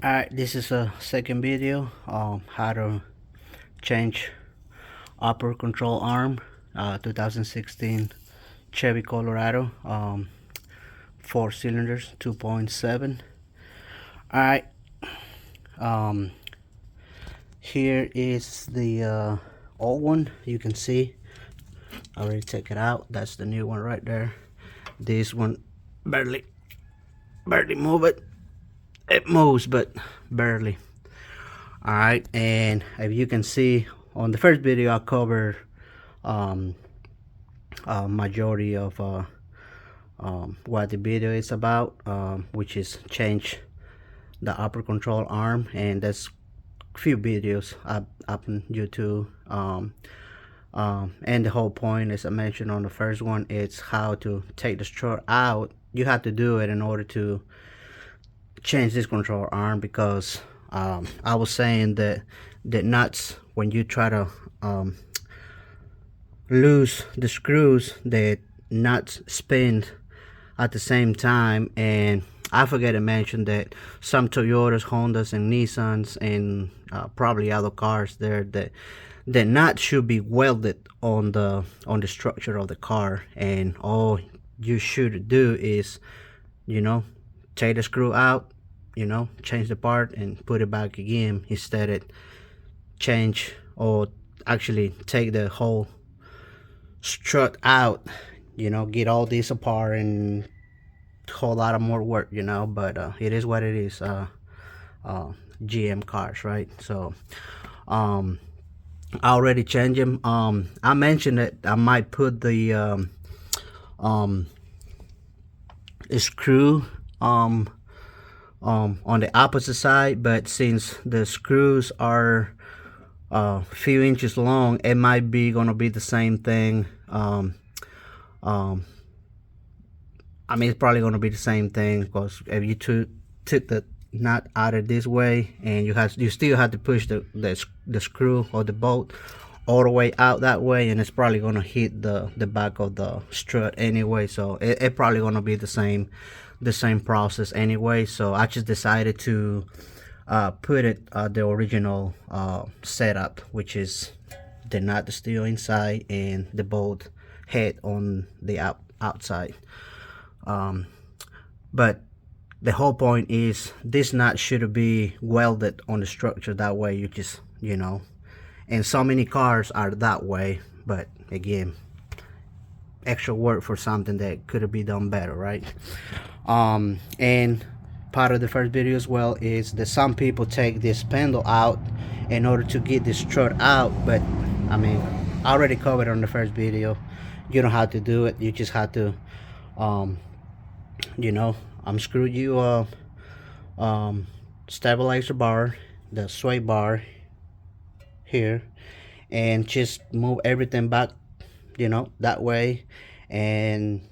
Alright, this is a second video how to change upper control arm, 2016 Chevy Colorado, 4 cylinders, 2.7. Alright, um, here is the old one. You can see I already took it out. That's the new one right there. This one barely move it. It moves, but barely. Alright, and if you can see on the first video, I covered majority of what the video is about, which is change the upper control arm, and there's few videos up on YouTube. And the whole point, as I mentioned on the first one, is how to take the strut out. You have to do it in order to change this control arm, because I was saying that the nuts, when you try to loose the screws, the nuts spin at the same time. And I forget to mention that some Toyotas, Hondas, and Nissans, and probably other cars there, that the nut should be welded on the structure of the car, and all you should do is, take the screw out, change the part and put it back again, instead of change or actually take the whole strut out, get all this apart, and whole lot of more work, but it is what it is. GM cars, right? So I already changed them. I mentioned that I might put the screw on the opposite side, but since the screws are a few inches long, it might be gonna be the same thing. I mean, it's probably gonna be the same thing, because if you took the nut out of this way, and you still have to push the screw or the bolt all the way out that way, and it's probably gonna hit the back of the strut anyway. So it probably gonna be the same process anyway. So I just decided to put it the original setup, which is the nut still inside and the bolt head on the outside. But the whole point is, this nut should be welded on the structure. That way you just, and so many cars are that way, but again, extra work for something that could have been done better, right? And part of the first video as well is that some people take this spindle out in order to get this strut out, but I mean, I already covered on the first video. You don't have to do it. You just have to unscrew you stabilizer bar, the sway bar here, and just move everything back, that way. And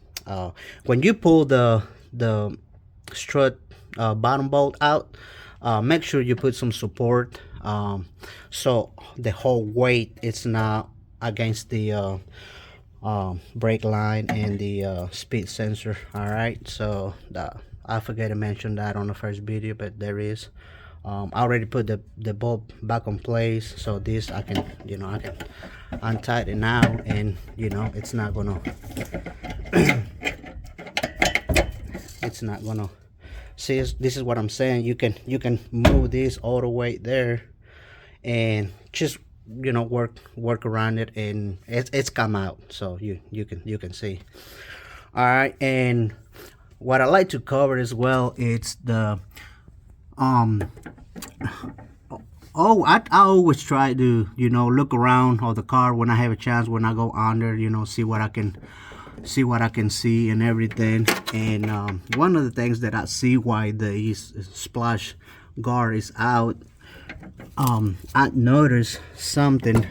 when you pull the strut bottom bolt out, make sure you put some support, so the whole weight is not against the brake line and the speed sensor. All right, so I forget to mention that on the first video, but there is. I already put the bolt back on place, so this I can untie it now, and it's not gonna see. This is what I'm saying. You can move this all the way there, and just work around it, and it's come out, so you can see. All right, and what I like to cover as well, it's the I always try to look around of the car when I have a chance, when I go under, see what I can see and everything. And one of the things that I see why the splash guard is out, I noticed something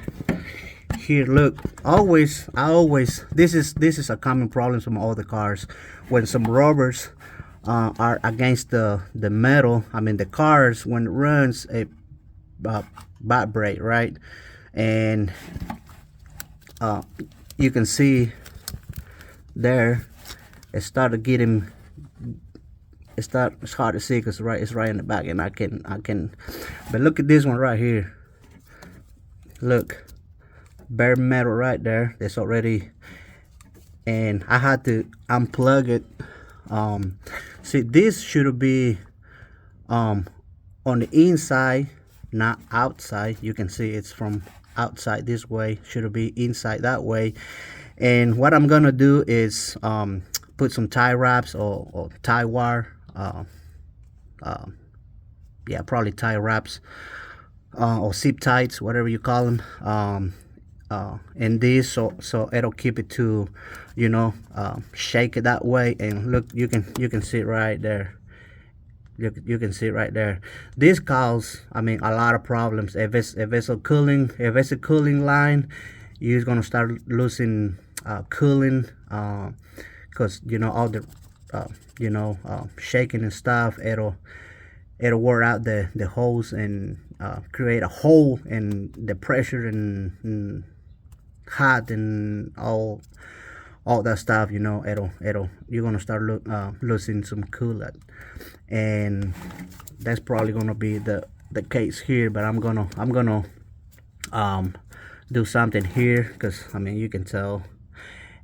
here. Look, I always this is a common problem from all the cars, when some rubbers are against the metal. I mean, the cars, when it runs, it vibrate, right? And you can see there, it started getting it's hard to see because it's right in the back, and I can. But look at this one right here. Look, bare metal right there. It's already, and I had to unplug it. See, this should be on the inside, not outside. You can see it's from outside this way, should be inside that way. And what I'm gonna do is put some tie wraps or tie wire, yeah, probably tie wraps, or zip ties, whatever you call them, in this, so it'll keep it to, you know, shake it that way. And look, you can see it right there. You can see it right there. This causes, I mean, a lot of problems. If it's a cooling line, you're gonna start losing cooling, because you know all the shaking and stuff. It'll wear out the hose and create a hole, and the pressure and hot and all that stuff, you know, you're gonna start losing some coolant. And that's probably gonna be the case here. But I'm gonna do something here, because I mean, you can tell.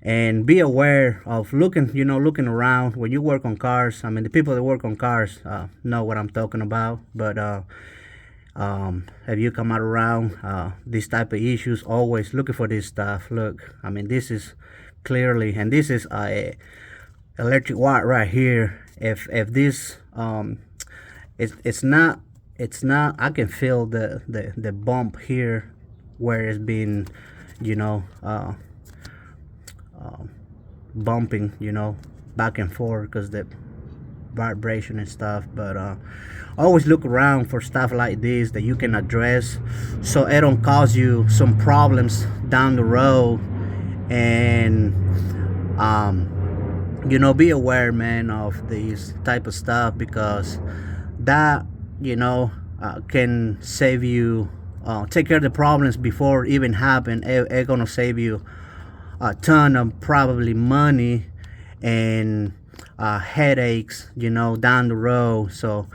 And be aware of looking around when you work on cars. I mean, the people that work on cars know what I'm talking about. But if you come out around these type of issues, always looking for this stuff. Look, I mean, this is clearly, and this is a electric wire right here. If this it's not, I can feel the bump here where it's been, you know, bumping, you know, back and forth because the vibration and stuff. But always look around for stuff like this that you can address, so it don't cause you some problems down the road. And you know, be aware, man, of these type of stuff, because that, you know, can save you, take care of the problems before it even happen. It's gonna save you a ton of probably money and headaches, you know, down the road. So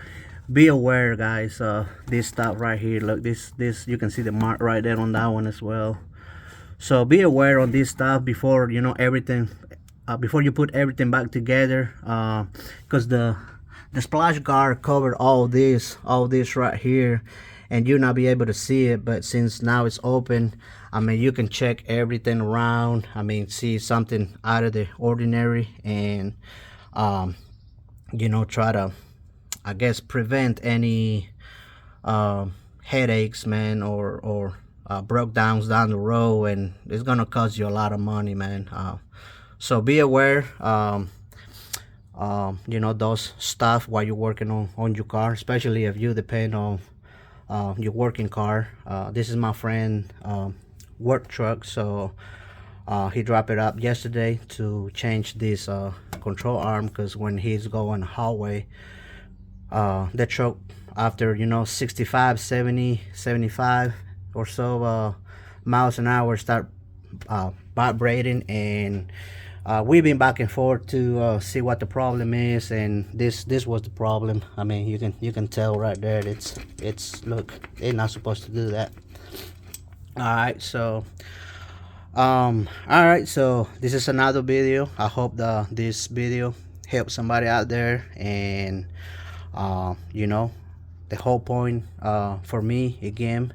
be aware, guys, of this stuff right here. Look, this you can see the mark right there on that one as well. So be aware of this stuff before, you know, everything, before you put everything back together, because the splash guard covered all this right here, and you'll not be able to see it. But since now it's open, I mean, you can check everything around. I mean, see something out of the ordinary, and you know, try to, I guess, prevent any headaches, man, or breakdowns down the road. And it's gonna cost you a lot of money, man. So be aware, you know, those stuff while you're working on your car, especially if you depend on your working car. This is my friend work truck, so he dropped it up yesterday to change this control arm, because when he's going hallway, the truck, after, you know, 65, 70, 75 or so miles an hour, start vibrating. And we've been back and forth to see what the problem is, and this was the problem. I mean, you can tell right there. It's look, it's not supposed to do that. All right, so this is another video. I hope this video helps somebody out there. And you know, the whole point for me, again,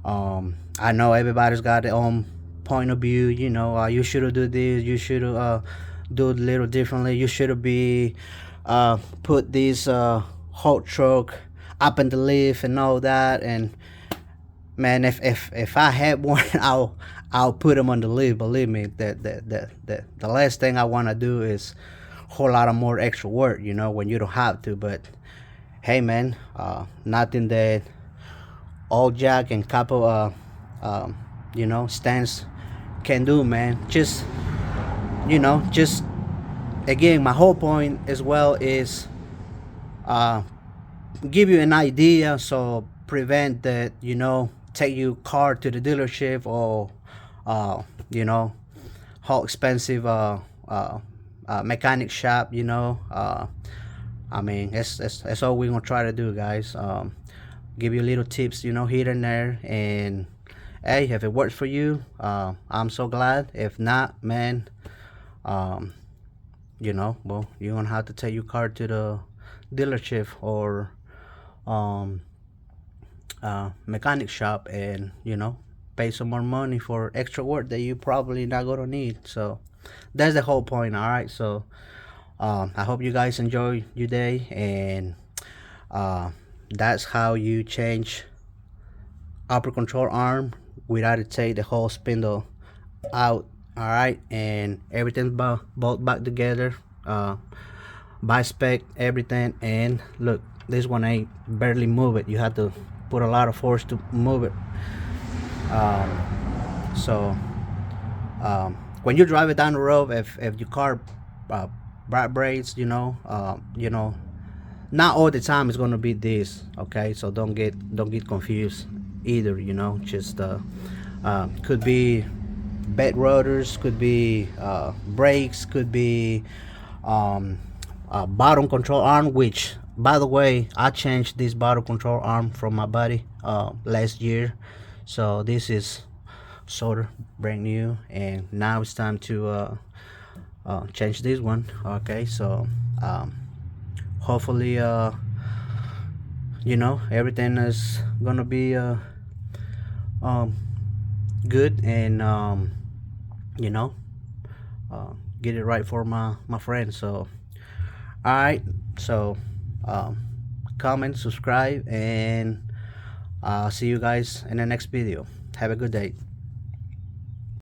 I know everybody's got their own point of view. You know, you should do this, you should do it a little differently, you should be put this hot truck up in the lift and all that. And man, if I had one, I'll put them on the lift. Believe me, the last thing I want to do is a whole lot of more extra work, you know, when you don't have to. But hey, man, nothing that old jack and couple you know, stands can do, man. Just, you know, just again, my whole point as well is give you an idea, so prevent that, you know, take your car to the dealership, or you know, how expensive mechanic shop, you know, I mean, that's all we're gonna try to do, guys. Give you little tips, here and there, and hey, if it works for you, I'm so glad. If not, man, um, well, you're gonna have to take your car to the dealership or um, mechanic shop, and pay some more money for extra work that you probably not gonna need. So that's the whole point. All right, so I hope you guys enjoy your day, and uh, that's how you change upper control arm without it take the whole spindle out. All right, and everything's bolt back together, by spec, everything. And look, this one ain't barely move it. You have to put a lot of force to move it. So when you drive it down the road, if your car vibrates, not all the time it's gonna be this. Okay, so don't get confused either. Just could be bed rotors, could be brakes, could be bottom control arm, which, by the way, I changed this bottom control arm from my buddy last year. So this is sort of brand new, and now it's time to change this one. Okay, so hopefully everything is gonna be um, good, and you know get it right for my friends. So all right, so um, comment, subscribe, and see you guys in the next video. Have a good day.